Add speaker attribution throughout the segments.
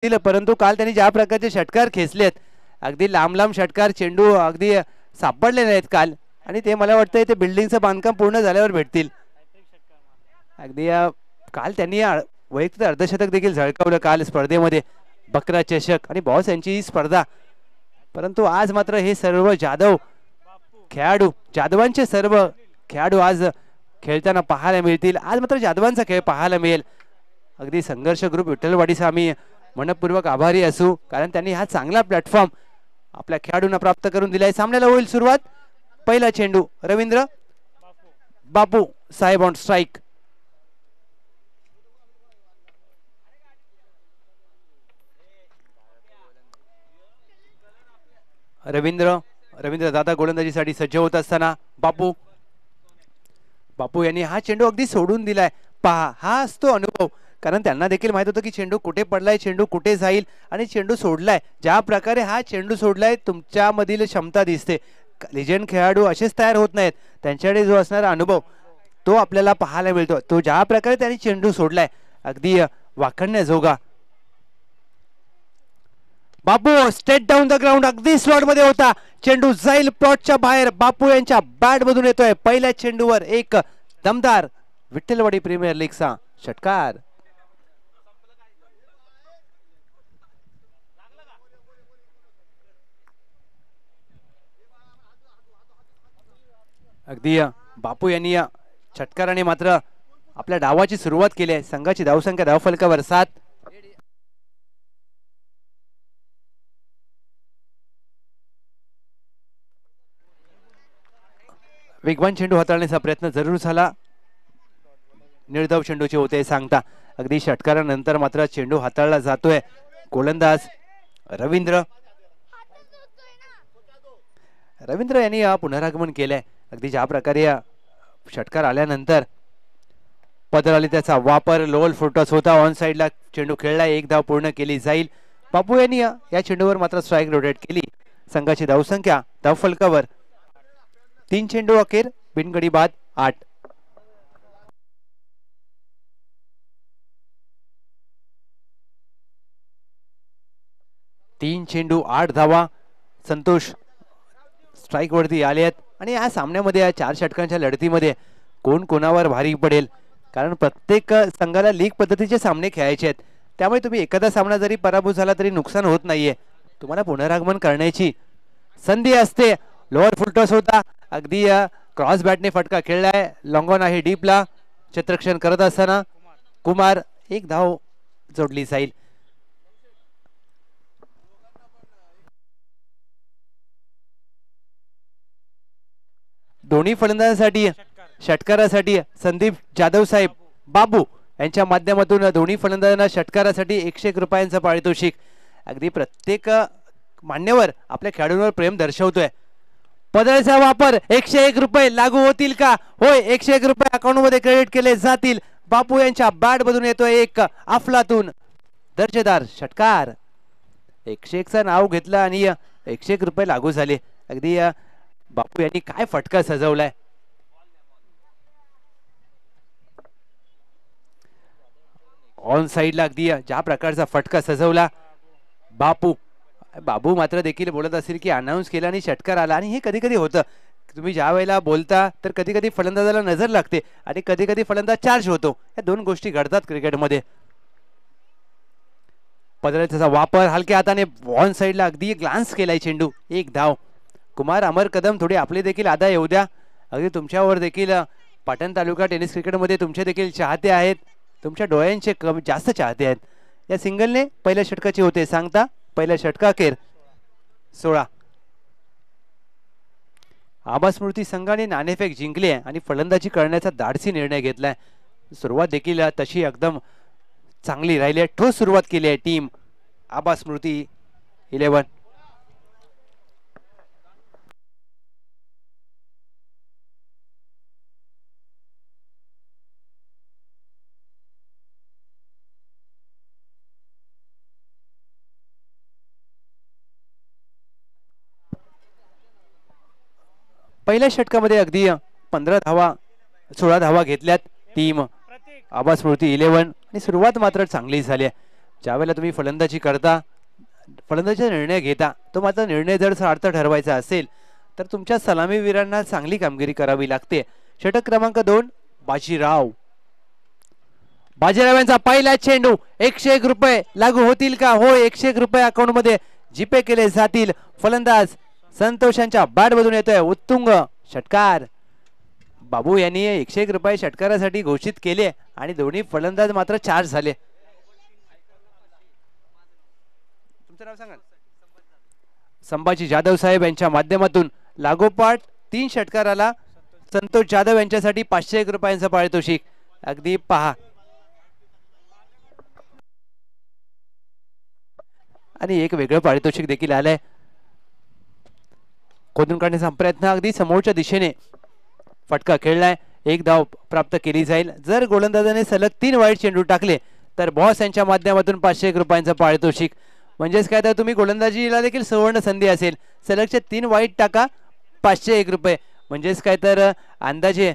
Speaker 1: दिलं, परंतु काल त्यांनी ज्या प्रकारचे षटकार खेचलेत, अगदी लांब लांब षटकार, चेंडू अगदी सापडले नाहीत काल, आणि ते मला वाटतं ते बिल्डिंगचं बांधकाम पूर्ण झाल्यावर भेटतील. अगदी काल त्यांनी वैयक्तिक अर्धशतक देखील झळकावलं काल स्पर्धेमध्ये, बकरा चषक आणि बॉस यांची ही स्पर्धा. परंतु आज मात्र हे सर्व जाधव खेळाडू, जाधवांचे सर्व खेळाडू आज खेळताना पाहायला मिळतील. आज मात्र जाधवांचा खेळ पाहायला मिळेल. अगदी संघर्ष ग्रुप विठ्ठलवाडीचा आम्ही मनपूर्वक आभारी असू, कारण त्यांनी हा चांगला प्लॅटफॉर्म आपल्या खेळाडूंना प्राप्त करून दिलाय. सामन्याला होईल सुरुवात. पहिला चेंडू रवींद्र बापू साहेब ऑन स्ट्राइक. रवींद्र दादा गोलंदाजीसाठी सज्ज होत असताना बापू यांनी हा चेंडू अगदी सोडून दिलाय. पहा, हा असतो अनुभव, कारण त्यांना देखील माहित होतं की चेंडू कुठे पडलाय, चेंडू कुठे जाईल, आणि चेंडू सोडलाय. ज्या प्रकारे हा चेंडू सोडलाय, तुमच्यामधील क्षमता दिसते. लिजेंड खेळाडू असेच तयार होत नाहीत, त्यांच्याकडे जो असणारा अनुभव तो आपल्याला पाहायला मिळतो. तो ज्या प्रकारे त्यांनी चेंडू सोडलाय, अगदी वाखणण्याजोगा. बापू स्ट्रेट डाऊन द ग्राउंड, अगदी स्लॉट मध्ये होता, चेंडू जाईल प्लॉटच्या बाहेर. बापू यांच्या बॅट मधून येतोय पहिल्या चेंडूवर एक दमदार विठ्ठलवाडी प्रीमियर लीगचा षटकार. अगदी बापू यांनी षटकाराने मात्र आपल्या डावाची सुरुवात केली आहे. संघाची धावसंख्या धावफलकावर 7. वेगवान चेंडू हाताळण्याचा प्रयत्न जरूर झाला, निर्धाव चेंडूचे होते सांगता. अगदी षटकारानंतर मात्र चेंडू हाताळला जातोय. गोलंदाज रवींद्र यांनी पुनरागमन केलंय. अगदी ज्या प्रकारे षटकार आल्यानंतर पदर आली, त्याचा वापर लोअर फुटटॉस होता. ऑन साइडला चेंडू खेळला, एक धाव पूर्ण केली जाईल. बापू यांनी या चेंडूवर मात्र स्ट्राइक रोटेट केली. संघाची धावसंख्या धावफलकावर 3 चेंडू अखेर बिनगडी बाद 8. तीन चेंडू 8 धावा. संतोष स्ट्राइक वरती आले आहेत, आणि या सामन्यामध्ये या 4 षटकांच्या लढतीमध्ये कोण कोणावर भारी पडेल, कारण प्रत्येक संघाला लीग पद्धतीचे सामने खेळायचे आहेत. त्यामुळे तुम्ही एखादा सामना जरी पराभूत झाला तरी नुकसान होत नाहीये, तुम्हाला पुनरागमन करण्याची संधी असते. लोअर फुलटॉस होता, अगदी क्रॉस बॅटने फटका खेळलाय. लॉंगॉन आहे डीपला. क्षेत्ररक्षण करत असताना कुमार, एक धाव जोडली जाईल. दोन्ही फलंदाजांसाठी षटकारासाठी संदीप जाधव साहेब बाबू यांच्या माध्यमातून दोन्ही फलंदाजांना षटकारासाठी 101 रुपयांचा पारितोषिक. अगदी प्रत्येक मान्यवर आपल्या खेळाडूंवर प्रेम दर्शवतोय. पदराचा वापर 101 रुपये लागू होतील का? होय, 101 रुपये अकाउंट मध्ये क्रेडिट केले जातील. बापू यांच्या बॅट मधून येतोय एक अफलातून दर्जेदार षटकार. 101चं नाव घेतलं आणि 101 रुपये लागू झाले. अगदी बापू यांनी काय फटका सजवलाय. ऑन साइडला अगदी ज्या प्रकारचा फटका सजवला बाबू मात्र देखील बोलत असेल की अनाउन्स केला आणि षटकार आला. आणि हे कधी कधी होतं, तुम्ही ज्या वेळेला बोलता तर कधी कधी फलंदाजाला नजर लागते आणि कधी कधी फलंदाज चार्ज होतो. या दोन गोष्टी घडतात क्रिकेटमध्ये. पदराचा वापर हलक्या हाताने ऑन साइडला अगदी ग्लान्स केलाय चेंडू. एक धाव. कुमार अमर कदम, थोडे आपले देखील आदा येऊ द्या. अगदी तुमच्यावर देखील पाटण तालुका टेनिस क्रिकेटमध्ये तुमचे देखील चाहते आहेत, तुमच्या डोळ्यांचे जास्त चाहते आहेत. या सिंगलने पहिल्या षटकाचे होते सांगता. पहिल्या षटकाखेर 16. आबा स्मृती संघाने नाणेफेक जिंकली आहे आणि फलंदाजी करण्याचा धाडसी निर्णय घेतलाय. सुरुवात देखील तशी एकदम चांगली राहिली आहे. ठोस सुरुवात केली आहे टीम आबा स्मृती 11. पहिल्या षटकामध्ये अगदी 16 धावा घेतल्यात टीम आबा स्मृती 11. आणि सुरुवात मात्र चांगली झाली आहे. ज्यावेळेला तुम्ही फलंदाजी करता, फलंदाजीचा निर्णय घेता, तो मात्र निर्णय जर सार्थ ठरवायचा असेल तर तुमच्या सलामीवीरांना चांगली कामगिरी करावी लागते. षटक क्रमांक 2 बाजीराव. बाजीराव यांचा पहिला चेंडू 101 रुपये लागू होतील का? हो, 101 रुपये अकाउंट मध्ये जीपे केले जातील. फलंदाज संतोषांच्या बॅट मधून येतोय उत्तुंग षटकार. बाबू यांनी 101 रुपये षटकारासाठी घोषित केले आणि दोन्ही फलंदाज मात्र चार्ज झाले. तुमचं नाव सांगा. संभाजी जाधव साहेब यांच्या माध्यमातून लागोपाठ 3 षटकाराला संतोष जाधव यांच्यासाठी 501 रुपयांचं पारितोषिक. अगदी पहा, आणि एक वेगळं पारितोषिक देखील आलंय. खोदून काढण्याचा प्रयत्न अगदी समोरच्या दिशेने फटका खेळलाय. 1 धाव प्राप्त केली जाईल. जर गोलंदाजाने सलग 3 वाईट चेंडू टाकले तर बॉस यांच्या माध्यमातून 501 रुपयांचं पारितोषिक. म्हणजेच काय, तर तुम्ही गोलंदाजीला देखील सुवर्ण संधी असेल. सलगचे 3 वाईट टाका, 501 रुपये. म्हणजेच काय, तर अंदाजे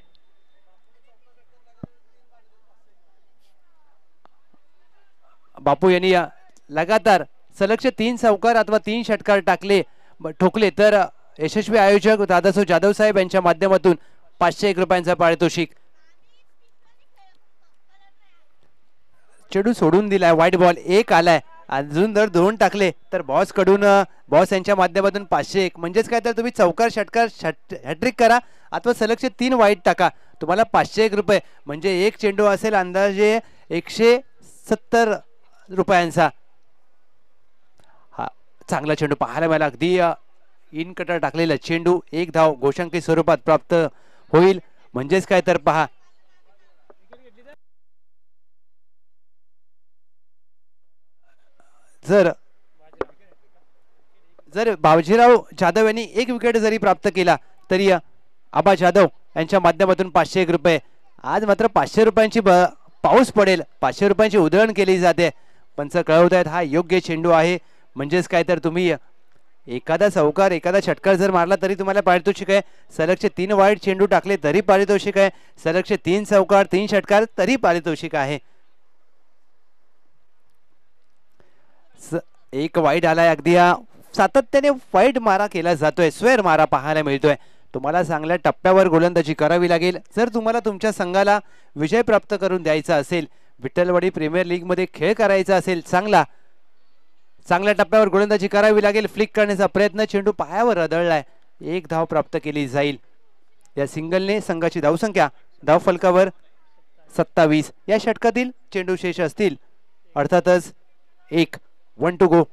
Speaker 1: बापू यांनी लगातार सलगचे 3 चौकार अथवा 3 षटकार ठोकले तर यशस्वी आयोजक दादासाहेब जाधव साहेब यांच्या माध्यमातून 501 रुपयांचा पारितोषिक. चेंडू सोडून दिलाय, व्हाईट बॉल 1 आलाय. अजून जर 2 टाकले तर बॉस यांच्या माध्यमातून 501. म्हणजेच काय, तर तुम्ही चौकार षटकार हॅट्रिक करा अथवा सलगचे 3 वाईट टाका, तुम्हाला 501 रुपये. म्हणजे एक चेंडू असेल अंदाजे 170 रुपयांचा. हा चांगला चेंडू पाहायला मिळाला. अगदी इन कटर टाकलेला चेंडू 1 धाव घोषांकी स्वरूपात प्राप्त होईल. म्हणजेच काय, तर पहा, जर बाजीराव जाधव यांनी 1 विकेट जरी प्राप्त केला तरी आबा जाधव यांच्या माध्यमातून 501 रुपये. आज मात्र 500 रुपयांची पाऊस पडेल, 500 रुपयांची उधळण केली जाते. पंच कळवत आहेत हा योग्य चेंडू आहे. म्हणजेच काय, तर तुम्ही एखादा चौकार एखादा षटकार जर मारला तरी तुम्हाला पारितोषिक आहे. सलगचे 3 वाईट चेंडू टाकले तरी पारितोषिक आहे. सलगचे 3 चौकार 3 षटकार तरी पारितोषिक आहे. एक वाईट आलाय. अगदी सातत्याने वाईट मारा केला जातोय, स्वेर मारा पाहायला मिळतोय. तुम्हाला चांगल्या टप्प्यावर गोलंदाजी करावी लागेल जर तुम्हाला तुमच्या संघाला विजय प्राप्त करून द्यायचा असेल. विठ्ठलवाडी प्रीमियर लीग मध्ये खेळ करायचा असेल, चांगल्या टप्प्यावर गोलंदाजी करावी लागेल. फ्लिक करण्याचा प्रयत्न, चेंडू पायावर आदळलाय. 1 धाव प्राप्त केली जाईल. या सिंगलने संघाची धावसंख्या धाव फलकावर 27. या षटकातील चेंडू शेष असतील अर्थातच 1 टू गो.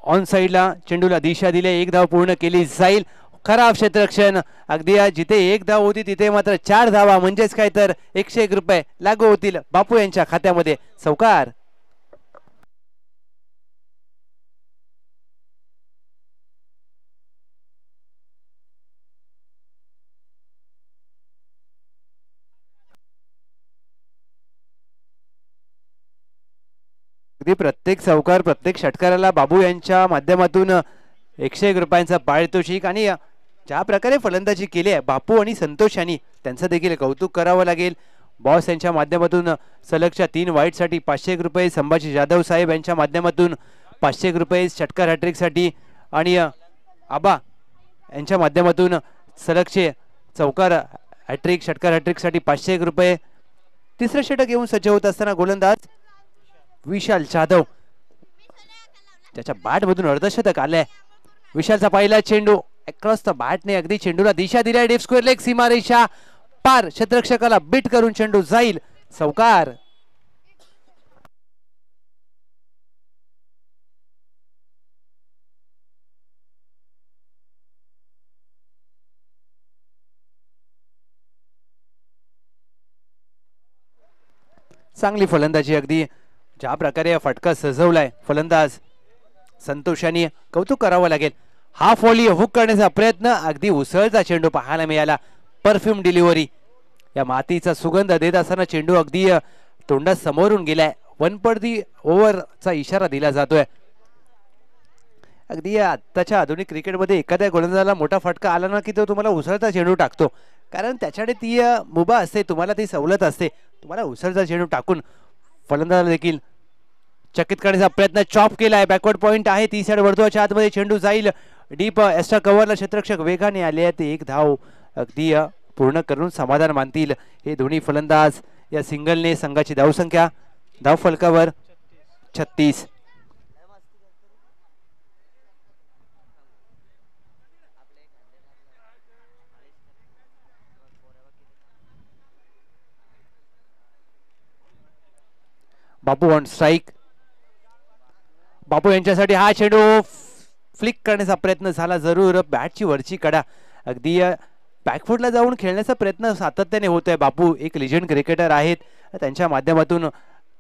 Speaker 1: ऑन साइडला चेंडूला दिशा दिली, 1 धाव पूर्ण केली जाईल. खराब क्षेत्ररक्षण. अगदी जिथे 1 धाव होती तिथे मात्र 4 धावा. म्हणजेच काय, तर 101 रुपये लागू होतील बापू यांच्या खात्यामध्ये. चौकार. अगदी प्रत्येक चौकार प्रत्येक षटकाराला बाबू यांच्या माध्यमातून 101 रुपयांचा पारितोषिक. आणि ज्या प्रकारे फलंदाजी केली आहे बापू आणि संतोष यांनी, त्यांचं देखील कौतुक करावं लागेल. बॉस यांच्या माध्यमातून सलगच्या 3 वाईटसाठी 501 रुपये. संभाजी जाधव साहेब यांच्या माध्यमातून 501 रुपये षटकार हॅट्रिकसाठी. आणि आबा यांच्या माध्यमातून सलगचे चौकार हॅट्रिक षटकार हॅट्रिकसाठी 501 रुपये. तिसरं षटक येऊन सज्ज होत असताना गोलंदाज विशाल जाधव, त्याच्या बॅट मधून अर्धशतक आलंय. विशालचा पहिला चेंडू अक्रॉस द बॅटने अगदी चेंडूला दिशा दिली. डीप स्क्वेअर लेग, सीमारेषा पार, क्षेत्ररक्षकाला बीट करून चेंडू जाईल. चौकार. चांगली फलंदाजी. अगदी ज्या प्रकारे फटका सजवलाय फलंदाज संतोष यांनी, कौतुक करावं लागेल. हाफ व्हॉली हुक करण्याचा प्रयत्न, अगदी उसळता चेंडू पाहायला मिळाला. Perfume delivery. या मातीचा सुगंध देत असताना चेंडू अगदी तोंडात समोरून गेलाय. 1 पडदी ओव्हरचा इशारा दिला जातोय. अगदी आताच्या आधुनिक क्रिकेटमध्ये एखाद्या गोलंदाजाला मोठा फटका आला ना की तो तुम्हाला उसळता चेंडू टाकतो. कारण त्याच्याकडे ती मुभा असते, तुम्हाला ती सवलत असते. तुम्हाला उसळचा चेंडू टाकून फलंदाजाला देखील चकित करण्याचा प्रयत्न, चॉप केलाय. बॅकवर्ड पॉइंट आहे, ती साइड वर्तुळाच्या आतमध्ये चेंडू जाईल. डीप एक्स्ट्रा कव्हरला क्षेत्ररक्षक वेगाने आले आहेत. एक धाव अगदी पूर्ण करून समाधान मानतील हे दोन्ही फलंदाज. या सिंगलने संघाची धावसंख्या धाव फलकावर 36. बापू ऑन स्ट्राइक. बापू यांच्यासाठी हा चेंडू फ्लिक करण्याचा प्रयत्न झाला. जरूर बॅटची वरची कडा अगदी बॅकफुटला जाऊन खेळण्याचा प्रयत्न सातत्याने होतोय. बापू एक लिजेंड क्रिकेटर आहेत. त्यांच्या माध्यमातून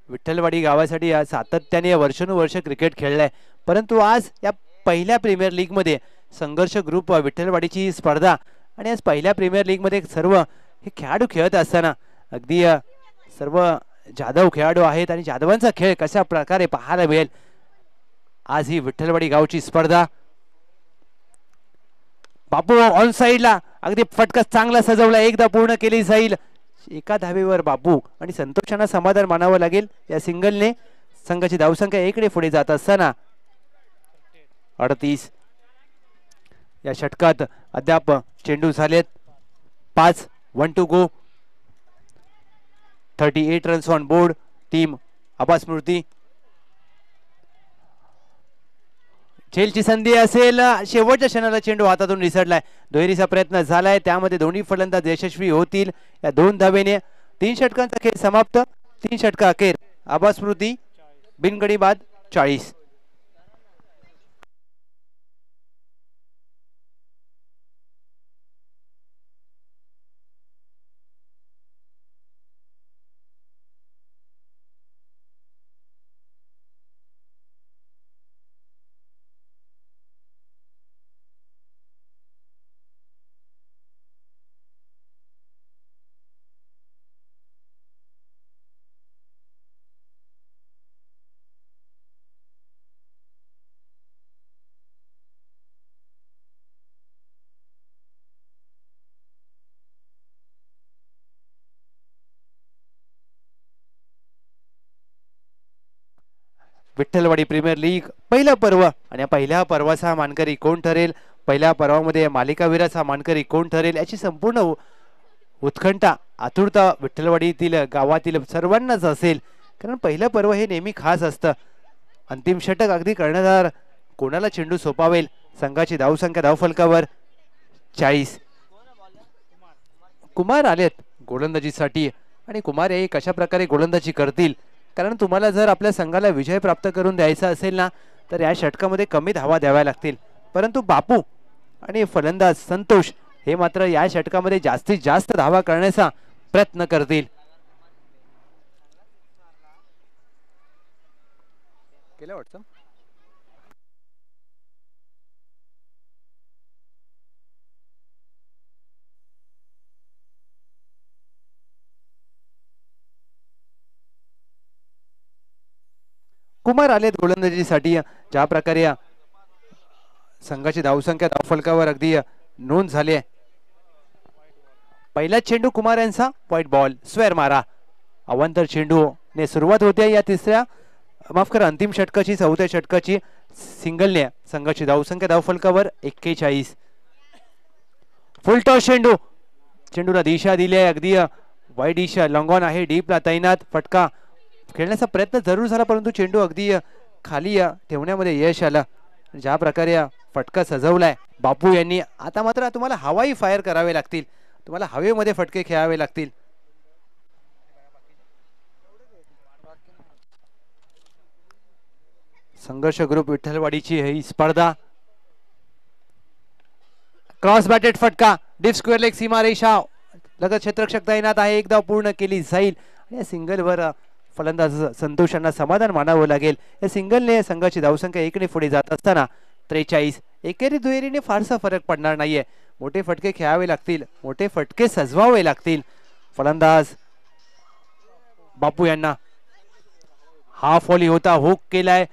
Speaker 1: विठ्ठलवाडी गावासाठी सातत्याने वर्षानुवर्ष क्रिकेट खेळलंय. परंतु आज या पहिल्या प्रीमियर लीग मध्ये संघर्ष ग्रुप विठ्ठलवाडीची स्पर्धा आणि आज पहिल्या प्रीमियर लीग मध्ये सर्व हे खेळाडू खेळत असताना अगदी सर्व जाधव खेळाडू आहेत आणि जाधवांचा खेळ कशा प्रकारे पाहायला मिळेल आज ही विठ्ठलवाडी गावची स्पर्धा. बापू ऑन साइडला अगदी फटका चांगला सजवला, एकदा पूर्ण केली जाईल. एका धावेवर बापू आणि संतोषांना समाधान मानावं लागेल. या सिंगलने संघाची धावसंख्या एकडे पुढे जात असताना 38. या षटकात अद्याप चेंडू झालेत 5. 1 to go. 38 runs on board. Team Aba Smruti. झेलची संधी असेल, शेवटच्या क्षणाला चेंडू हातातून निसटलाय. दुहेरीचा प्रयत्न झालाय, त्यामध्ये दोन्ही फलंदाज यशस्वी होतील. या 2 धावेने 3 षटकांचा खेळ समाप्त. 3 षटका अखेर आबा स्मृती बिनगडी बाद 40. विठ्ठलवाडी प्रीमियर लीग पहिला पर्व आणि पहिल्या पर्वाचा मानकरी कोण ठरेल, पहिल्या पर्वामध्ये मालिकावीराचा मानकरी कोण ठरेल याची संपूर्ण उत्कंठा आतुरता विठ्ठलवाडीतील गावातील सर्वांनाच असेल. कारण पहिलं पर्व हे नेहमी खास असतं. अंतिम षटक अगदी कर्णधार कोणाला चेंडू सोपावेल. संघाची धावसंख्या धावफलकावर 40. कुमार आलेत गोलंदाजीसाठी आणि कुमार हे कशा प्रकारे गोलंदाजी करतील. कारण तुम्हाला जर आपल्या संघाला विजय प्राप्त करून द्यायचा असेल ना तर या षटकामध्ये कमी धावा द्याव्या लागतील. परंतु बापू आणि फलंदाज संतोष हे मात्र या षटकामध्ये जास्तीत जास्त धावा करण्याचा प्रयत्न करतील. केलं वाटतं कुमार आलेत गोलंदाजीसाठी. ज्या प्रकारे संघाची धावसंख्या धावफलकावर अगदी नोंद झाली आहे. पहिला चेंडू कुमार यांचा व्हाईट बॉल स्क्वेअर मारा. अवांतर चेंडू ने सुरुवात होते या तिसऱ्या माफ करा अंतिम षटकाची 4थ्या षटकाची सिंगलने संघाची धावसंख्या धावफलकावर 41. फुलटॉस चेंडू. चेंडूला दिशा दिली आहे अगदी वाईट दिशा लॉंग ऑन आहे. डीपला तैनात. फटका खेळण्याचा प्रयत्न जरूर झाला परंतु चेंडू अगदी खाली ठेवण्यामध्ये यश आलं. ज्या प्रकारे फटका सजवलाय बापू यांनी आता मात्र तुम्हाला हवाई फायर करावे लागतील. तुम्हाला हवेमध्ये फटके खेळावे लागतील. संघर्ष ग्रुप विठ्ठलवाडीची ही स्पर्धा. क्रॉस बॅटेड फटका डीप स्क्वेअर लेग सीमारेषा लगत क्षेत्ररक्षक तैनात आहे. एकदा पूर्ण केली जाईल आणि सिंगलवर फलंदाज संतोषांना समाधान मानावं लागेल. या सिंगलने संघाची धावसंख्या एकने पुढे जात असताना 43. एकेरी दुहेरीने फारसा फरक पडणार नाहीये. मोठे फटके खेळावे लागतील, मोठे फटके सजवावे लागतील. फलंदाज बापू यांना हाफ व्हॉली होता हुक केलाय.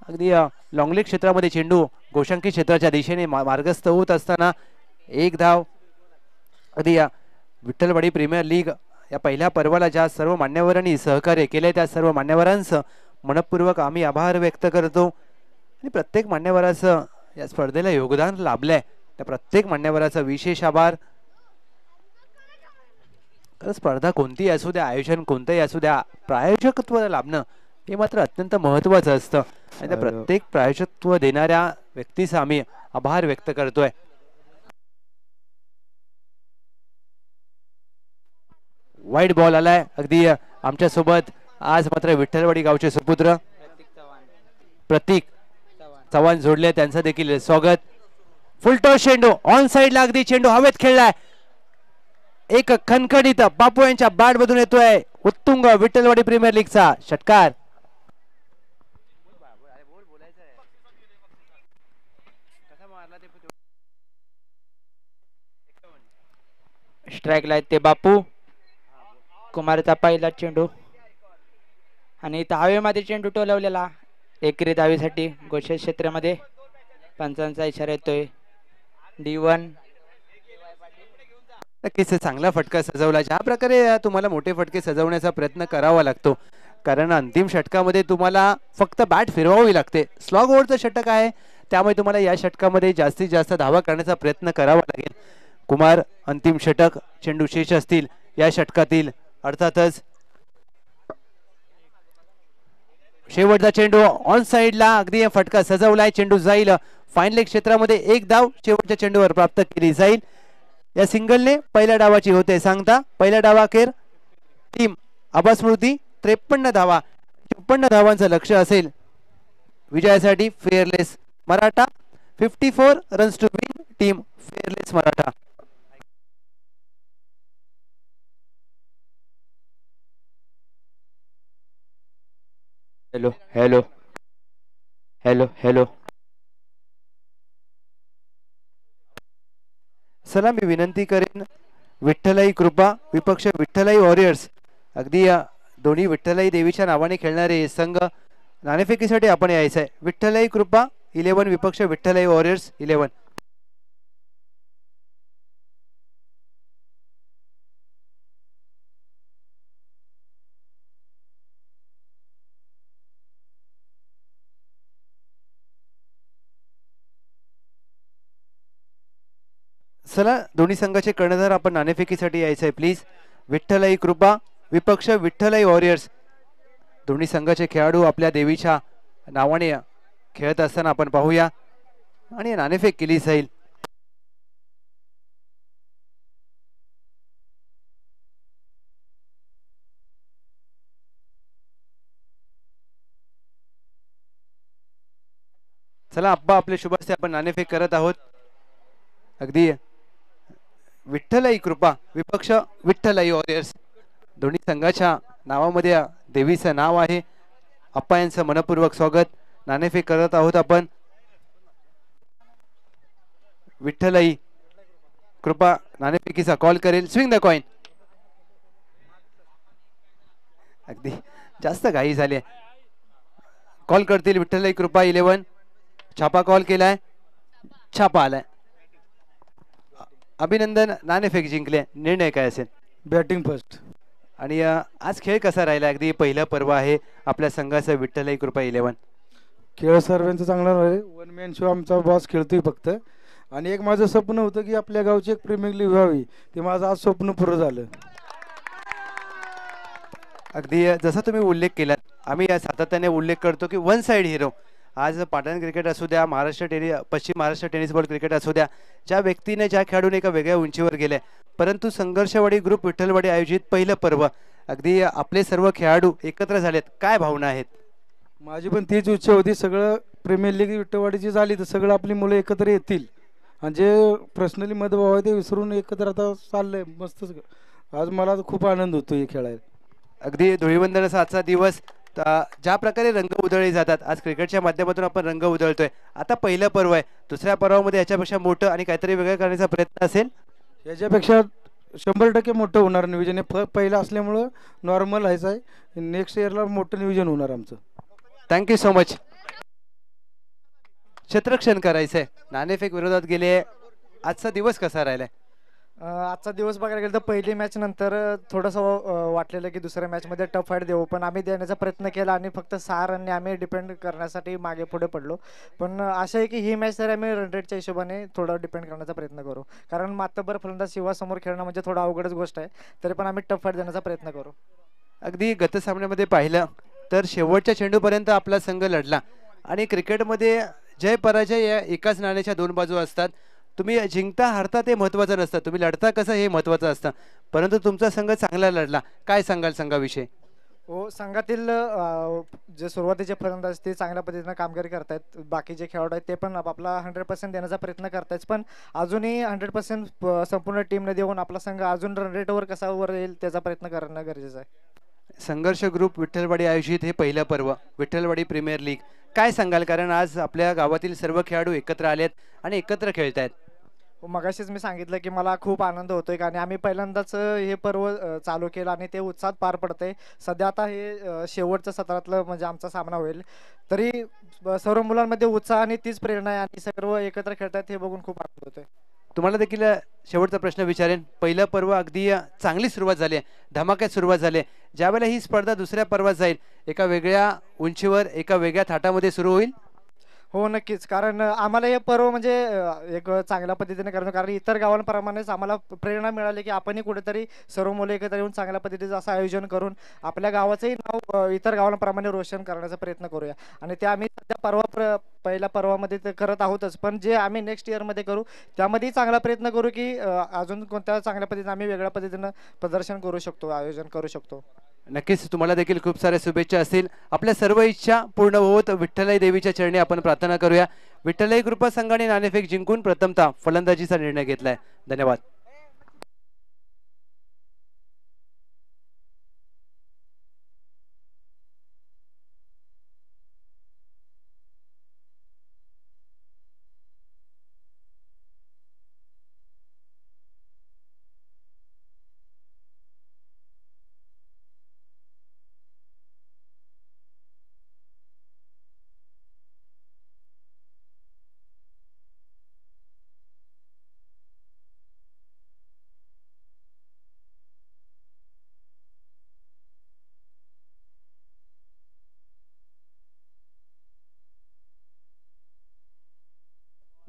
Speaker 1: अगदी लॉंगलेग क्षेत्रामध्ये चेंडू गोशांकी क्षेत्राच्या दिशेने मार्गस्थ होत असताना एक धाव अगदी विठ्ठलवाडी प्रीमियर लीग या पहिल्या पर्वाला ज्या सर्व मान्यवरांनी सहकार्य केले त्या सर्व मान्यवरांचं मनपूर्वक आम्ही आभार व्यक्त करतो आणि प्रत्येक मान्यवराचं या स्पर्धेला योगदान लाभलंय त्या प्रत्येक मान्यवराचा विशेष आभार. स्पर्धा कोणतीही असू द्या, आयोजन कोणतंही असू द्या, प्रायोजकत्व लाभणं हे मात्र अत्यंत महत्त्वाचं असतं आणि त्या प्रत्येक प्रायोजकत्व देणाऱ्या व्यक्तीचा आम्ही आभार व्यक्त करतोय. वाईट बॉल आलाय अगदी आमच्या सोबत आज मात्र विठ्ठलवाडी गावचे सुपुत्र प्रतीक चव्हाण जोडले, त्यांचं देखील स्वागत. फुलटॉस चेंडू ऑन साइडला अगदी चेंडू हवेत खेळलाय. एक खणखणीत बापू यांच्या बॅट मधून येतोय उत्तुंग विठ्ठलवाडी प्रीमियर लीगचा षटकार.
Speaker 2: स्ट्राइक ला ते बापू कुमारचा पहिला चेंडू आणि इथं हवेमध्ये चेंडू टोलवलेला एकरी धावीसाठी घोषित क्षेत्रामध्ये पंचांचा इशारा येतोय. D1
Speaker 1: नक्कीच चांगला फटका सजवला. ज्या प्रकारे तुम्हाला मोठे फटके सजवण्याचा प्रयत्न करावा लागतो कारण अंतिम षटकामध्ये तुम्हाला फक्त बॅट फिरवावी लागते. स्लॉग ओव्हरचं षटक आहे त्यामुळे तुम्हाला या षटकामध्ये जास्तीत जास्त धावा करण्याचा प्रयत्न करावा लागेल. कुमार अंतिम षटक चेंडू शेष असतील या षटकातील अर्थातच. शेवटचा चेंडू ऑन साइडला अगदी फटका सजवलाय. चेंडू जाईल फाईन लेग क्षेत्रामध्ये. एक धाव शेवटच्या चेंडूवर प्राप्त केली जाईल. या सिंगलने पहिल्या डावाची होते सांगता. पहिल्या डावाखेर टीम अभस्मृती 53 धावा 54 धावांचं लक्ष असेल विजयासाठी. Fearless Maratha 54 runs to win team fearless Maratha.
Speaker 2: Hello hello hello hello.
Speaker 1: चला मी विनंती करेन विठ्ठलाई कृपा विपक्ष विठ्ठलाई वॉरियर्स अगदी दोन्ही विठ्ठलाई देवीच्या नावाने खेळणारे संघ नाणेफेकीसाठी आपण यायचं आहे. विठ्ठलाई कृपा 11 विपक्ष विठ्ठलाई वॉरियर्स 11. चला दोन्ही संघाचे कर्णधार आपण नाणेफेकीसाठी यायचं आहे प्लीज. विठ्ठलाई कृपा विपक्ष विठ्ठलाई वॉरियर्स दोन्ही संघाचे खेळाडू आपल्या देवीच्या नावाने खेळत असताना आपण पाहूया आणि नाणेफेक केली जाईल. चला अब्बा आपले शुभ हस्ते आपण नाणेफेक करत आहोत. अगदी विठ्ठलाई कृपा विपक्ष विठ्ठलाई वॉरियर्स दोन्ही संघाच्या नावामध्ये देवीचं नाव आहे. अप्पा यांचं मनपूर्वक स्वागत. नाणेफेक करत आहोत आपण. विठ्ठलाई कृपा नाणेफेकीचा कॉल करेल. Swing the coin. अगदी जास्त घाई झाली. कॉल करतील विठ्ठलाई कृपा 11. छापा कॉल केलाय. छापा आलाय. अभिनंदन नाणेफेक जिंकले. निर्णय काय असेल?
Speaker 3: Batting first.
Speaker 1: आणि आज खेळ कसा राहिला? अगदी पहिलं पर्व आहे आपल्या संघाचं विठ्ठलाई कृपा 11.
Speaker 3: खेळ सर्वांचं चांगला राहिले. वन मॅन शो आमचा बॉस खेळतोय फक्त. आणि एक माझं स्वप्न होतं की आपल्या गावची एक प्रीमियर लीग व्हावी. ते माझं आज स्वप्न पूर्ण झालं.
Speaker 1: अगदी जसा तुम्ही उल्लेख केलात आम्ही या सातत्याने उल्लेख करतो की वन साइड हिरो. आज पाटण क्रिकेट असू द्या, महाराष्ट्र पश्चिम महाराष्ट्र टेनिस बॉल क्रिकेट असू द्या, ज्या व्यक्तीने ज्या खेळाडूने एका वेगळ्या उंचीवर गेले, परंतु संघर्षवाडी ग्रुप विठ्ठलवाडी आयोजित पहिलं पर्व अगदी आपले सर्व खेळाडू एकत्र झालेत. काय भावना आहेत?
Speaker 3: माझी पण तीच इच्छा होती. सगळं प्रीमियर लीग विठ्ठलवाडीची झाली तर सगळं आपली मुलं एकत्र येतील आणि जे पर्सनली मतभाव आहे ते विसरून एकत्र आता चाललंय मस्त. आज मला खूप आनंद होतो हे खेळायला.
Speaker 1: अगदी धुळीवंदनाचा आजचा दिवस ज्या प्रकारे रंग उधळले जातात, आज क्रिकेटच्या माध्यमातून आपण रंग उधळतोय. आता पहिलं पर्व आहे. दुसऱ्या पर्वामध्ये याच्यापेक्षा मोठं आणि काहीतरी वेगळं करण्याचा प्रयत्न असेल.
Speaker 3: याच्यापेक्षा 100% मोठं होणार नियोजन आहे. पहिलं असल्यामुळं नॉर्मल व्हायचं आहे. नेक्स्ट इयरला मोठं नियोजन होणार आमचं.
Speaker 1: Thank you so much. क्षेत्ररक्षण करायचंय. नाणेफेक विरोधात गेले. आजचा दिवस कसा राहिलाय?
Speaker 4: आजचा दिवस बघायला गेलं तर पहिली मॅच नंतर थोडंसं वाटलेलं की दुसऱ्या मॅचमध्ये टफ फाईट देऊ, पण आम्ही देण्याचा प्रयत्न केला आणि फक्त 6 रनने आम्ही डिपेंड करण्यासाठी मागे पुढे पडलो. पण आशा आहे की ही मॅच तरी आम्ही रन रेटच्या हिशोबाने थोडं डिपेंड करण्याचा प्रयत्न करू, कारण मातब्बर फलंदाज शिवासमोर खेळणं म्हणजे थोडं अवघडच गोष्ट आहे. तरी पण आम्ही टफ फाईट देण्याचा प्रयत्न करू.
Speaker 1: अगदी गत सामन्यामध्ये पाहिलं तर शेवटच्या चेंडूपर्यंत आपला संघ लढला आणि क्रिकेटमध्ये जय पराजय या एकाच नाण्याच्या दोन बाजू असतात. तुम्ही जिंकता हारता ते महत्त्वाचं नसतं, तुम्ही लढता कसं हे महत्त्वाचं असतं. परंतु तुमचा संघ चांगला लढला. काय सांगाल संघाविषयी?
Speaker 4: हो, संघातील जे सुरुवातीचे फलंदाज ते चांगल्या पद्धतीनं कामगिरी करतायत. बाकीचे खेळाडू आहेत ते पण आपला 100% देण्याचा प्रयत्न करतायत, पण अजूनही 100% संपूर्ण टीमने देऊन आपला संघ अजून रन रेटवर कसा वर येईल त्याचा प्रयत्न करणं गरजेचं आहे.
Speaker 1: संघर्ष ग्रुप विठ्ठलवाडी आयोजित हे पहिलं पर्व विठ्ठलवाडी प्रीमियर लीग, काय सांगाल? कारण आज आपल्या गावातील सर्व खेळाडू एकत्र आलेत आणि एकत्र खेळत आहेत.
Speaker 4: मगाशीच मी सांगितलं की मला खूप आनंद होतोय, कारण आम्ही पहिल्यांदाच हे पर्व चालू केलं आणि ते उत्साहात पार पडतंय. सध्या आता हे शेवटचं सत्रातलं म्हणजे आमचा सामना होईल, तरी सर्व मुलांमध्ये उत्साह आणि तीच प्रेरणा आहे आणि सर्व एकत्र खेळतात हे बघून खूप आनंद होतोय.
Speaker 1: तुम्हाला देखील शेवटचा प्रश्न विचारेन. पहिलं पर्व अगदी चांगली सुरुवात झाली आहे, धमाक्यात सुरुवात झाली आहे. ज्यावेळेला ही स्पर्धा दुसऱ्या पर्वात जाईल एका वेगळ्या उंचीवर एका वेगळ्या थाटामध्ये सुरू होईल.
Speaker 4: हो नक्कीच, कारण आम्हाला हे पर्व म्हणजे एक चांगल्या पद्धतीने करतो, कारण इतर गावांप्रमाणेच आम्हाला प्रेरणा मिळाली की आपणही कुठेतरी सर्व मुलं एकत्र येऊन चांगल्या पद्धतीचं असं आयोजन करून आपल्या गावाचंही नाव इतर गावांप्रमाणे रोशन करण्याचा प्रयत्न करूया. आणि ते आम्ही सध्या पहिल्या पर्वामध्ये ते करत आहोतच, पण जे आम्ही नेक्स्ट इयरमध्ये करू त्यामध्येही चांगला प्रयत्न करू की अजून कोणत्या चांगल्या पद्धतीने आम्ही वेगळ्या पद्धतीनं प्रदर्शन करू शकतो, आयोजन करू शकतो.
Speaker 1: नक्कीच तुम्हाला देखील खूप साऱ्या शुभेच्छा असतील. आपल्या सर्व इच्छा पूर्ण होत विठ्ठलाई देवीच्या चरणी आपण प्रार्थना करूया. विठ्ठलाई कृपा संघाने नाणेफेक जिंकून प्रथमतः फलंदाजीचा निर्णय घेतलाय. धन्यवाद.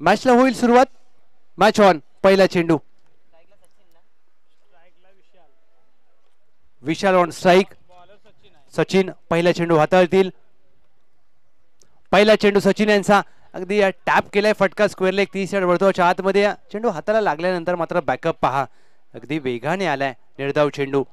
Speaker 1: मॅचला होईल सुरुवात. Match on. पहिला चेंडू विशाल ऑन स्ट्राईक. सचिन पहिला चेंडू हाताळतील. पहिला चेंडू सचिन यांचा अगदी टॅप केलाय, फटका स्क्वेअर लेग 30 यार्ड वर्तुळाच्या आतमध्ये. चेंडू हाताला लागल्यानंतर मात्र बॅकअप पहा, अगदी वेगाने आलाय निर्धाव चेंडू.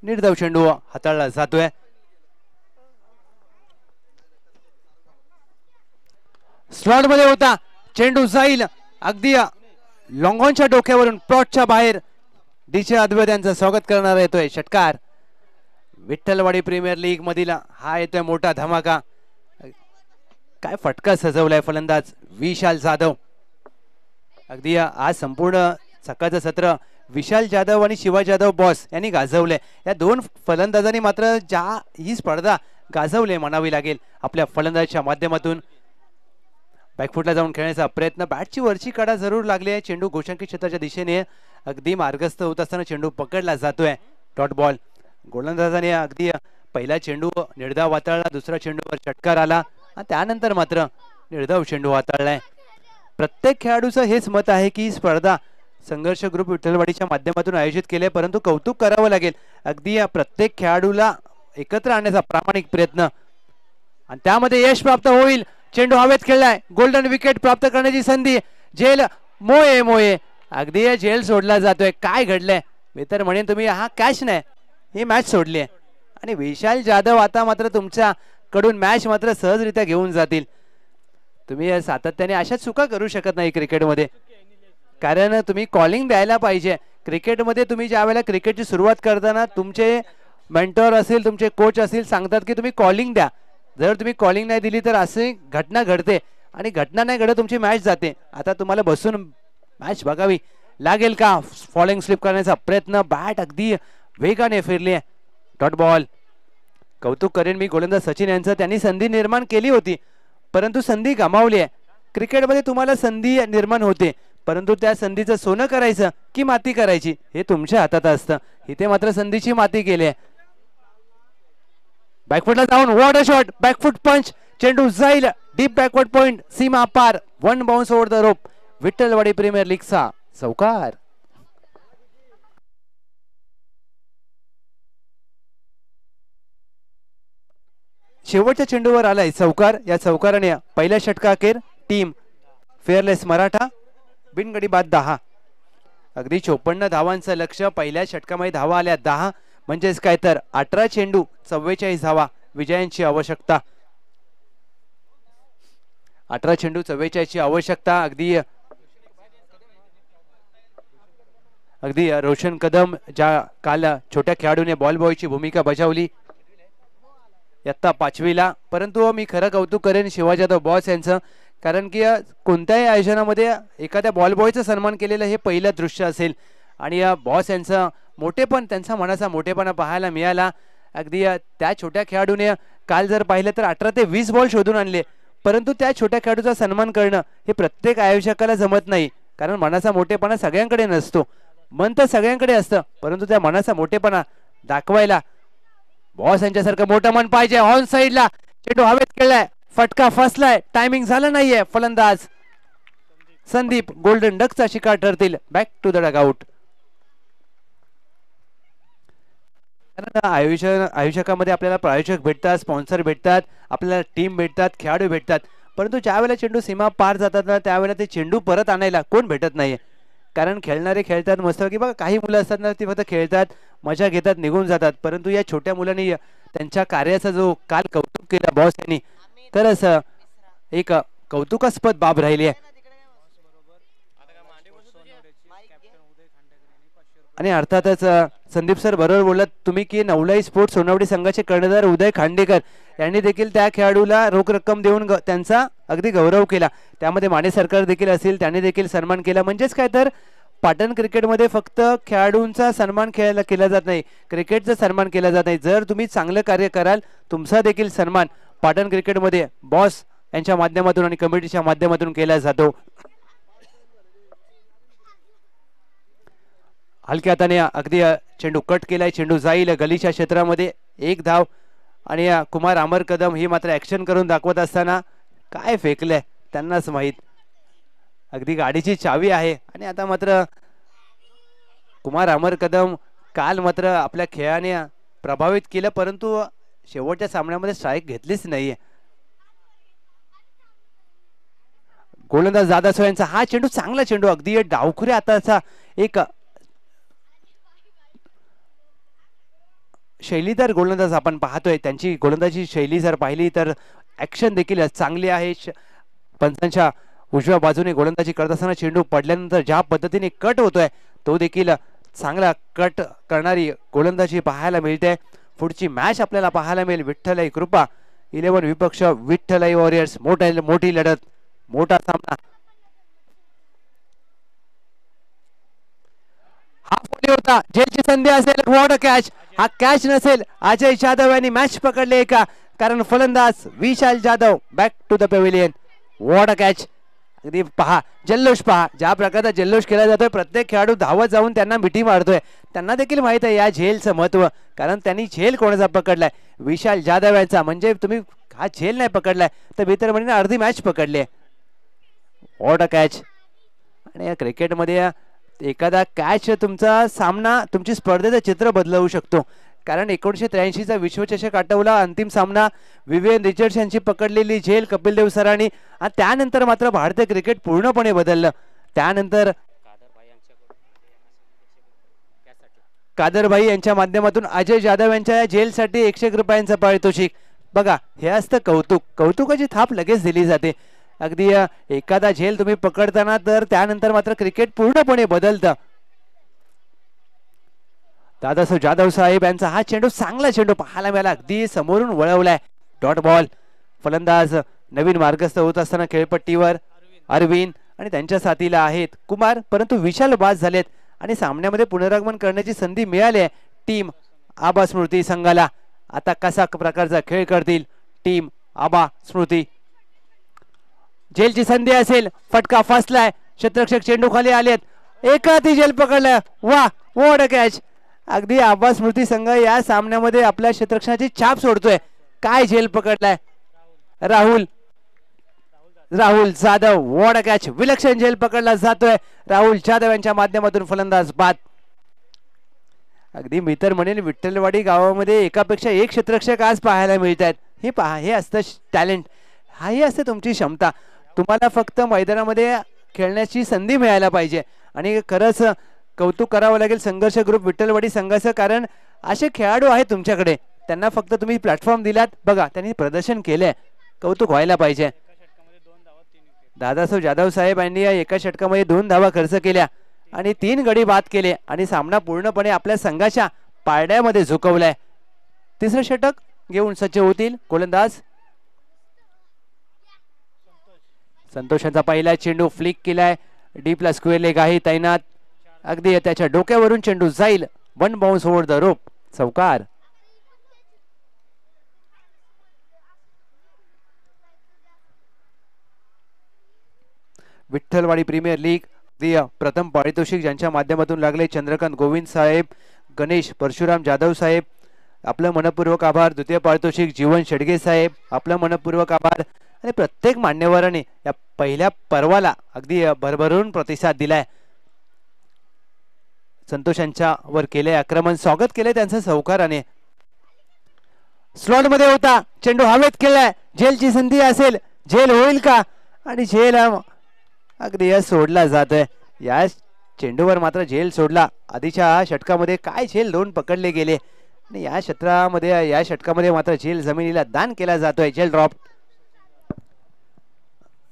Speaker 1: निर्धाव चेंडू हाताळला जातोय. स्लॉट मध्ये होता चेंडू, जाईल अगदी लॉंगॉनच्या डोक्यावरून प्लॉटच्या बाहेर. डीचे अद्वैत यांचं स्वागत करणारा येतोय षटकार. विठ्ठलवाडी प्रीमियर लीग मधील हा येतोय मोठा धमाका. काय फटका सजवलाय फलंदाज विशाल जाधव. अगदी आज संपूर्ण सकाळचं सत्र विशाल जाधव आणि शिवा जाधव बॉस यांनी गाजवले. या दोन फलंदाजांनी मात्र ज्या ही स्पर्धा गाजवले म्हणावी लागेल आपल्या फलंदाजीच्या माध्यमातून. बॅकफुटला जाऊन खेळण्याचा प्रयत्न, बॅटची वरची कडा जरूर लागली आहे. चेंडू गोशांकित क्षेत्राच्या दिशेने अगदी मार्गस्थ होत असताना चेंडू पकडला जातोय. Dot ball. गोलंदाजाने अगदी पहिला चेंडू निर्धाव हाताळला, दुसरा चेंडूवर षटकार आला आणि त्यानंतर मात्र निर्धाव चेंडू हाताळलाय. प्रत्येक खेळाडूचं हेच मत आहे की स्पर्धा संघर्ष ग्रुप विठ्ठलवाडीच्या माध्यमातून आयोजित केले, परंतु कौतुक करावं लागेल अगदी प्रत्येक खेळाडूला एकत्र आणण्याचा प्रामाणिक प्रयत्न आणि त्यामध्ये यश प्राप्त होईल. चेंडू हवेत खेळलाय, गोल्डन विकेट प्राप्त करण्याची संधी. झेल मोये मोये, अगदी झेल सोडला जातोय. काय घडलंय मी तर म्हणेन तुम्ही हा कॅच नाही, ही मॅच सोडली आहे. आणि विशाल जाधव आता मात्र तुमच्या कडून मॅच मात्र सहजरित्या घेऊन जातील. तुम्ही सातत्याने अशा चुका करू शकत नाही क्रिकेटमध्ये, कारण तुम्ही कॉलिंग द्यायला पाहिजे. क्रिकेटमध्ये तुम्ही ज्या वेळेला क्रिकेटची सुरुवात करताना तुमचे मेंटॉर असेल, तुमचे कोच असतील, सांगतात की तुम्ही कॉलिंग द्या. जर तुम्ही कॉलिंग नाही दिली तर असे घटना घडते आणि घटना नाही घडत तुमची मॅच जाते. आता तुम्हाला बसून मॅच बघावी लागेल का. फॉलिंग स्लिप करण्याचा प्रयत्न, बॅट अगदी वेगाने फिरली आहे. Dot ball. कौतुक करेन मी गोलंदाज सचिन यांचं, त्यांनी संधी निर्माण केली होती परंतु संधी गमावली आहे. क्रिकेटमध्ये तुम्हाला संधी निर्माण होते परंतु त्या संधीचं सोनं करायचं की माती करायची हे तुमच्या हातात असतं. इथे मात्र संधीची माती केली आहे. बॅकफुटला जाऊन वॉट अ शॉट, बॅकफुट पंच, चेंडू जाईल डीप बॅकवर्ड पॉइंट, सीमा पार, 1 bounce over the rope. Vitthalwadi premier लीगचा चौकार. शेवटच्या चेंडूवर आलाय चौकार. या चौकाराने पहिल्या षटकाखेर टीम फेअरलेस मराठा बिनगडी बाद 10. अगदी 54 धावांचं लक्ष. पहिल्या षटकामध्ये धावा आल्या 10 म्हणजेच काय तर 18 चेंडू 44 धावा विजयांची आवश्यकता. 18 चेंडू 44 ची आवश्यकता. अगदी रोशन कदम ज्या काल छोट्या खेळाडूने बॉल बॉयची भूमिका बजावली इयत्ता 5वीला, परंतु मी खरं कौतुक करेन शिवाजी जाधव बॉस यांचं, कारण की कोणत्याही आयोजनामध्ये एखाद्या बॉल बॉयचं सन्मान केलेलं हे पहिलं दृश्य असेल आणि या बॉस यांचं मोठेपण, त्यांचा मनाचा मोठेपणा पाहायला मिळाला. अगदी त्या छोट्या खेळाडूने काल जर पाहिलं तर 18 ते 20 बॉल शोधून आणले, परंतु त्या छोट्या खेळाडूचा सन्मान करणं हे प्रत्येक आयोजकाला जमत नाही, कारण मनाचा मोठेपणा सगळ्यांकडे नसतो. मन तर सगळ्यांकडे असतं परंतु त्या मनाचा मोठेपणा दाखवायला बॉस यांच्यासारखं मोठं मन पाहिजे. ऑन साइडला चेंडू हवेत खेळलाय, फटका फसलाय, टायमिंग झालं नाहीये. फलंदाज संदीप गोल्डन डकचा शिकार ठरतील. Back to the dugout. आयोजकामध्ये आपल्याला प्रायोजक भेटतात, स्पॉन्सर भेटतात, आपल्याला टीम भेटतात, खेळाडू भेटतात, परंतु ज्या वेळेला चेंडू सीमा पार जातात ना त्यावेळेला ते चेंडू परत आणायला कोण भेटत नाहीये. कारण खेळणारे खेळतात मस्त की बघा, काही मुलं असतात ना ती फक्त खेळतात, मजा घेतात, निघून जातात, परंतु या छोट्या मुलांनी त्यांच्या कार्याचा जो काल कौतुक केला बॉस यांनी, तरच एक कौतुकास्पद बाब राहिली आहे. आणि अर्थातच संदीप सर बरोबर बोललात तुम्ही की नवलाई स्पोर्ट्स सोनवडी संघाचे कर्णधार उदय खांडेकर यांनी देखील त्या खेळाडूला रोख रक्कम देऊन त्यांचा अगदी गौरव केला. त्यामध्ये माने सरकार देखील असेल, त्यांनी देखील सन्मान केला. म्हणजेच काय तर पाटण क्रिकेटमध्ये फक्त खेळाडूंचा सन्मान केला जात नाही, क्रिकेटचा सन्मान केला जात नाही. जर तुम्ही चांगलं कार्य कराल तुमचा देखील सन्मान पाटण क्रिकेटमध्ये बॉस यांच्या माध्यमातून आणि कमिटीच्या माध्यमातून केला जातो. हलक्या हाताने अगदी चेंडू कट केलाय, चेंडू जाईल गलीच्या क्षेत्रामध्ये. 1 धाव. आणि कुमार अमर कदम ही मात्र ऍक्शन करून दाखवत असताना काय फेकलंय त्यांनाच माहीत. अगदी गाडीची चावी आहे. आणि आता मात्र कुमार अमर कदम काल मात्र आपल्या खेळाने प्रभावित केलं, परंतु शेवटच्या सामन्यामध्ये स्ट्राईक घेतलीच नाहीये. गोलंदाज दादासो यांचा हा चेंडू चांगला चेंडू, अगदी डावखुरे आताचा एक शैलीदार गोलंदाज आपण पाहतोय. त्यांची गोलंदाजी शैली जर पाहिली तर ऍक्शन देखील चांगली आहे. पंचांच्या उजव्या बाजूने गोलंदाजी करत असताना चेंडू पडल्यानंतर ज्या पद्धतीने कट होतोय तो देखील चांगला कट करणारी गोलंदाजी पाहायला मिळते. पुढची मॅच आपल्याला पाहायला मिळेल. विठ्ठलाई कृपा 11 विपक्ष विठ्ठलाई वॉरियर्स. मोठी लढत, मोठा सामना. हा बोली होता, झेलची संधी असेल, व्हॉट अ कॅच. हा कॅच नसेल, अजय जाधव यांनी मॅच पकडले का, कारण फलंदाज Vishal Jadhav back to the pavilion. What a catch. अगदी पहा जल्लोष, पहा ज्या प्रकारचा जल्लोष केला जातोय. प्रत्येक खेळाडू धावत जाऊन त्यांना मिठी मारतोय. त्यांना देखील माहित आहे या झेलचं महत्व, कारण त्यांनी झेल कोणाचा पकडलाय, विशाल जाधव यांचा. म्हणजे तुम्ही हा झेल नाही पकडलाय तर मित्र म्हणजे अर्धी मॅच पकडली आहे. What a catch. आणि या क्रिकेटमध्ये एखादा कॅच तुमचा सामना, तुमची स्पर्धेचं चित्र बदलवू शकतो. कारण 1983चा विश्वचषक आठवला, अंतिम सामना विवियन रिचर्ड्स यांची पकडलेली झेल कपिल देव सरांनी, आणि त्यानंतर मात्र भारतीय क्रिकेट पूर्णपणे बदललं. त्यानंतर कादरभाई यांच्या माध्यमातून अजय जाधव यांच्या झेलसाठी 101 रुपयांचं पारितोषिक. बघा हे असतं कौतुक. कौतुकाची थाप लगेच दिली जाते. अगदी एखादा झेल तुम्ही पकडताना तर त्यानंतर मात्र क्रिकेट पूर्णपणे बदलतं. दादासाहेब जाधव साहेब यांचा हा चेंडू चांगला चेंडू पाहायला मिळाला, अगदी समोरून वळवलाय. Dot ball. फलंदाज नवीन मार्गस्थ होत असताना खेळपट्टीवर अरविंद आणि त्यांच्या साथीला आहेत कुमार, परंतु विशाल बाद झालेत आणि सामन्यामध्ये पुनरागमन करण्याची संधी मिळाली आहे टीम आबा स्मृती संघाला. आता कसा प्रकारचा खेळ करतील टीम आबा स्मृती. झेलची संधी असेल, फटका फसलाय, क्षेत्ररक्षक चेंडू खाली आलेत, एका ती झेल पकडलाय. वा वॉट अ कॅच. अगदी आबा स्मृती संघ या सामन्यामध्ये आपल्या क्षेत्ररक्षणाची छाप सोडतोय. काय झेल पकडलाय Rahul Jadhav. What a catch. विलक्षण झेल पकडला जातोय. राहुल जाधव यांच्या माध्यमातून फलंदाज बाद. अगदी मी तर म्हणेन विठ्ठलवाडी गावामध्ये एकापेक्षा एक क्षेत्ररक्षक आज पाहायला मिळत आहेत. हे पहा, हे असतं टॅलेंट, हाही असते तुमची क्षमता. तुम्हाला फक्त मैदानामध्ये खेळण्याची संधी मिळायला पाहिजे. आणि खरंच कौतुक करावं लागेल संघर्ष ग्रुप विठ्ठलवाडी संघाचं, कारण असे खेळाडू आहेत तुमच्याकडे, त्यांना फक्त तुम्ही प्लॅटफॉर्म दिलात. बघा त्यांनी प्रदर्शन केलंय, कौतुक व्हायला पाहिजे. दादासाहेब जाधव साहेब यांनी या एका षटकामध्ये 2 धावा खर्च केल्या आणि 3 गडी बाद केले आणि सामना पूर्णपणे आपल्या संघाच्या पारड्यामध्ये झुकवलाय. तिसरं षटक घेऊन सज्ज होतील गोलंदाज संतोषांचा पहिला चेंडू फ्लिक केलाय. डीपला स्क्वेअर लेग आहे तैनात. अगदी त्याच्या डोक्यावरून चेंडू जाईल. 1 बाउन्स ओव्हर द रोप. चौकार. विठ्ठलवाडी प्रीमियर लीग प्रथम पारितोषिक ज्यांच्या माध्यमातून लागले चंद्रकांत गोविंद साहेब, गणेश परशुराम जाधव साहेब, आपलं मनपूर्वक आभार. द्वितीय पारितोषिक जीवन शेडगे साहेब, आपलं मनपूर्वक आभार. आणि प्रत्येक मान्यवरांनी या पहिल्या पर्वाला अगदी भरभरून प्रतिसाद दिलाय. संतोषांच्या वर केले आक्रमण, स्वागत केले त्यांचं सौकाराने. स्लॉट मध्ये होता चेंडू हवेत केलाय. झेलची संधी असेल, झेल होईल का? आणि झेल अगदी सोडला जातोय. या चेंडूवर मात्र झेल सोडला. आधीच्या षटकामध्ये काय झेल 2 पकडले गेले आणि या षटकामध्ये मात्र झेल जमिनीला दान केला जातोय. झेल ड्रॉप.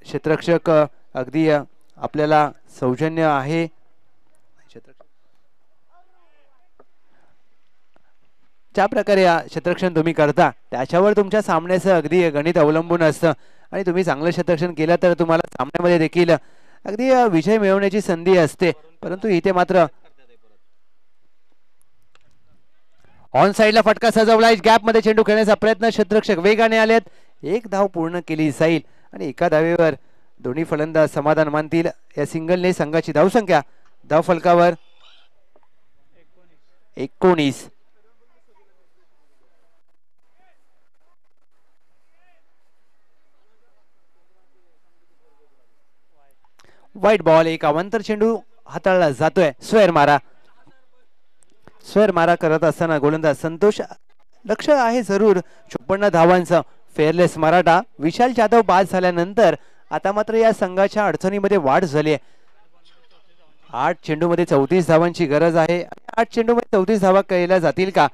Speaker 1: क्षेत्ररक्षक अगदी आपल्याला सौजन्य आहे. ज्या प्रकारे क्षेत्ररक्षण तुम्ही करता त्याच्यावर तुमच्या सामन्याचं अगदी गणित अवलंबून असतं आणि तुम्ही चांगलं क्षेत्ररक्षण केलं तर तुम्हाला सामन्यामध्ये देखील अगदी विजय मिळवण्याची संधी असते. परंतु इथे मात्र ऑन साइडला फटका सजवलाय. गॅप मध्ये चेंडू खेळण्याचा प्रयत्न, क्षेत्ररक्षक वेगाने आलेत. 1 धाव पूर्ण केली जाईल आणि एका धावेवर दोन्ही फलंदाज समाधान मानतील. या सिंगलने संघाची धावसंख्या धाव फलकावर 19. White ball. एक अवांतर चेंडू हाताळला जातोय. स्क्वेअर मारा करत असताना गोलंदाज संतोष. लक्ष आहे जरूर 54 धावांचं. फेअरलेस मराठा. विशाल जाधव बाद झाल्यानंतर आता मात्र या संघाच्या अडचणीमध्ये वाढ झाली आहे. 8 चेंडूमध्ये 34 धावांची गरज आहे. 8 चेंडूमध्ये 34 धावा केल्या जातील का?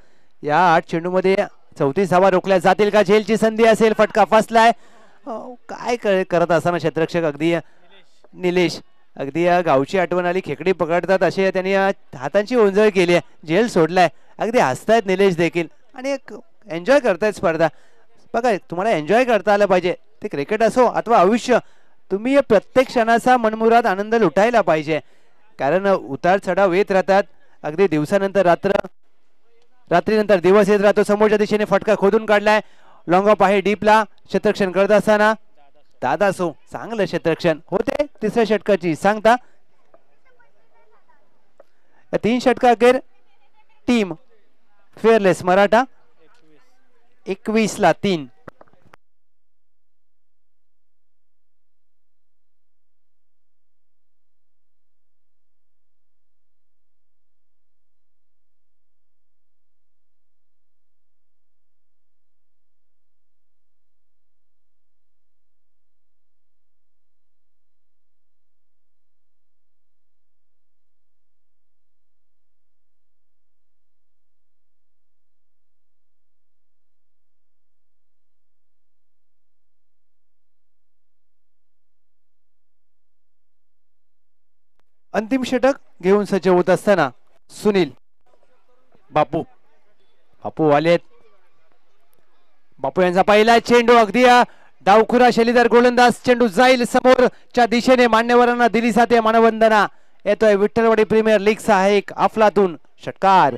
Speaker 1: या 8 चेंडूमध्ये 34 धावा रोखल्या जातील का? झेलची संधी असेल, फटका फसलाय. काय करत असताना क्षेत्ररक्षक अगदी निलेश, अगदी या गावची आठवण आली, खेकडी पकडतात असे त्यांनी हातांची ओंजळ केली आहे. झेल सोडलाय. अगदी हसतायत निलेश देखील आणि एन्जॉय करतायत स्पर्धा. बघा तुम्हाला एन्जॉय करता आलं पाहिजे. ते क्रिकेट असो अथवा आयुष्य, तुम्ही या प्रत्येक क्षणाचा मनमुराद आनंद लुटायला पाहिजे. कारण उतार चढाव येत राहतात. अगदी दिवसानंतर रात्र, रात्रीनंतर दिवस येत राहतो. समोरच्या दिशेने फटका खोदून काढलाय. लॉंग ऑफ आहे डीपला. क्षेत्ररक्षण करत असताना दादासो चांगलं क्षेत्ररक्षण होते. तिसऱ्या षटकाची सांगता. 3 षटका अखेर टीम फेअरलेस मराठा 21ला 3. अंतिम षटक घेऊन सज्ज होत असताना सुनील बापू आलेत. बापू यांचा पहिला चेंडू अगदी डावखुरा शैलीदार गोलंदाज. चेंडू जाईल समोरच्या दिशेने. मान्यवरांना दिली जाते मानवंदना. येतोय विठ्ठलवाडी प्रीमियर लीगचा एक अफलातून षटकार.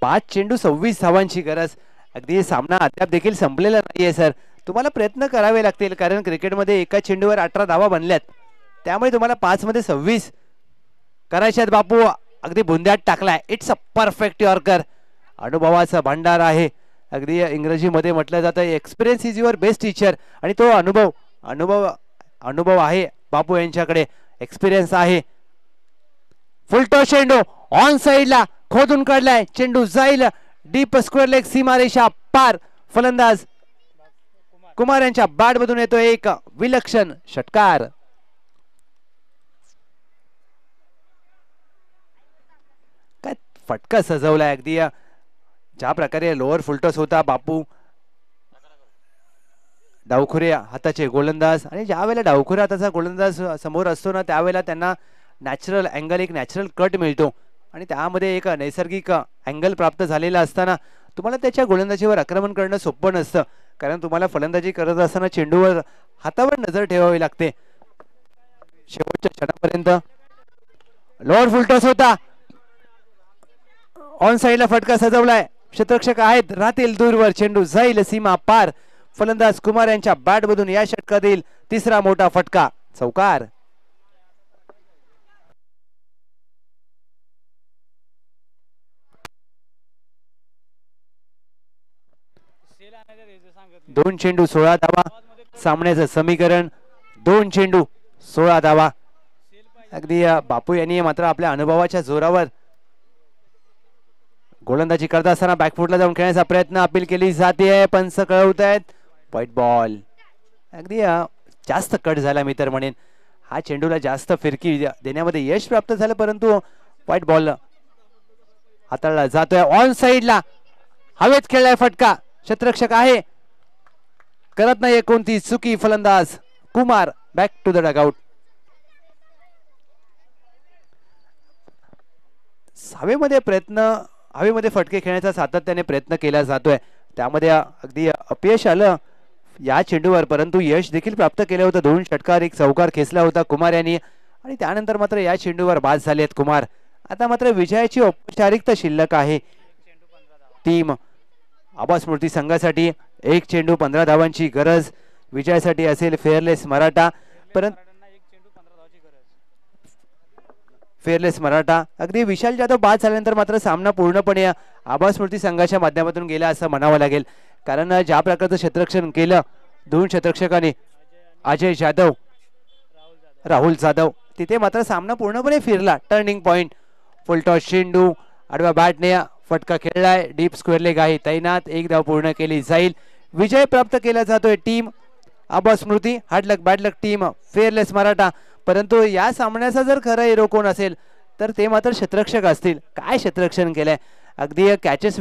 Speaker 1: 5 चेंडू 26 धावांची गरज. अगदी सामना अद्याप देखील संपलेला नाहीये सर. तुम्हाला प्रयत्न करावे लागतील कारण क्रिकेटमध्ये एका चेंडूवर 18 धावा बनल्यात. त्यामुळे तुम्हाला 5 मध्ये 26 करायच्यात. बापू अगदी बुंद्यात टाकलाय. It's a perfect yorker. अनुभवाचा भांडार आहे. अगदी इंग्रजीमध्ये म्हटलं जातं experience is your best teacher. आणि तो अनुभव आहे बापू यांच्याकडे. एक्सपिरियन्स आहे. फुलटॉस चेंडू ऑन साइडला खोदून काढलाय. चेंडू जाईल डीप स्क्वेअर लेग सीमारेषा पार. फलंदाज कुमार यांच्या बॅट मधून येतो एक विलक्षण षटकार. काय फटका सजवलाय. अगदी ज्या प्रकारे लोअर फुलटॉस होता बापू डावखुरे हाताचे गोलंदाज आणि ज्या वेळेला डावखुरे हाताचा गोलंदाज समोर असतो ना त्यावेळेला त्यांना नॅचरल अँगल एक नॅचरल कट मिळतो आणि त्यामध्ये एक नैसर्गिक अँगल प्राप्त झालेला असताना तुम्हाला त्याच्या गोलंदाजीवर आक्रमण करणं सोपं नसतं कारण तुम्हाला फलंदाजी करत असताना चेंडूवर हातावर नजर ठेवावी लागते. शेवटच्या क्षणापर्यंत लोअर फुलटॉस होता. ऑन साइडला फटका सजवलाय. क्षेत्ररक्षक आहेत राहतील दूरवर. चेंडू जाईल सीमा पार. फलंदाज कुमार यांच्या बॅट मधून या षटकातील तिसरा मोठा फटका. चौकार. दोन चेंडू 16 धावा. सामन्याचं समीकरण 2 चेंडू 16 धावा. अगदी बापू यांनी मात्र आपल्या अनुभवाच्या जोरावर गोलंदाजी करत असताना बॅकफुटला जाऊन खेळण्याचा प्रयत्न अपील केली जाते. पंच कळवत आहेत व्हाईट बॉल. अगदी जास्त कट झाला मी तर म्हणेन. हा चेंडूला जास्त फिरकी देण्यामध्ये यश प्राप्त झालं परंतु व्हाईट बॉल हाताळला जातोय. ऑन साइडला हवेत खेळलाय फटका. क्षेत्ररक्षक आहे करत नाहीये कोणती चुकी. फलंदाज Kumar back to the dugout. हवेमध्ये फटके खेळण्याचा सातत्याने प्रयत्न केला जातोय. त्यामध्ये अगदी अपयश आलं या चेंडूवर परंतु यश देखील प्राप्त केलं होतं. 2 षटकार 1 चौकार खेचला होता कुमार यांनी आणि त्यानंतर मात्र या चेंडूवर बाद झाले आहेत कुमार. आता मात्र विजयाची औपचारिकता शिल्लक आहे. टीम आबा स्मृती संघासाठी 1 चेंडू 15 धावांची गरज. विजयासाठी असेल फेअरलेस मराठा. परंतु फेअरलेस मराठा अगदी विशाल जाधव बाद झाल्यानंतर मात्र सामना पूर्णपणे आबा स्मृती संघाच्या माध्यमातून गेला असं म्हणावं लागेल कारण ज्या प्रकारचं क्षेत्ररक्षण केलं 2 क्षेत्ररक्षकांनी अजय जाधव राहुल जाधव तिथे मात्र सामना पूर्णपणे फिरला. Turning point. फुलटॉस चेंडू आडव्या बॅटने फटका खेळलाय. डीप स्क्वेअर लेग आहे तैनात. 1 धाव पूर्ण केली जाईल. विजय प्राप्त केला जातोय टीम आबा स्मृती. हार्ड लक बॅड लक टीम फेअरलेस मराठा. परंतु या सामन्याचा जर खरं हिरो कोण असेल तर ते मात्र क्षेत्ररक्षक असतील. काय क्षेत्ररक्षण केलंय. अगदी कॅचेस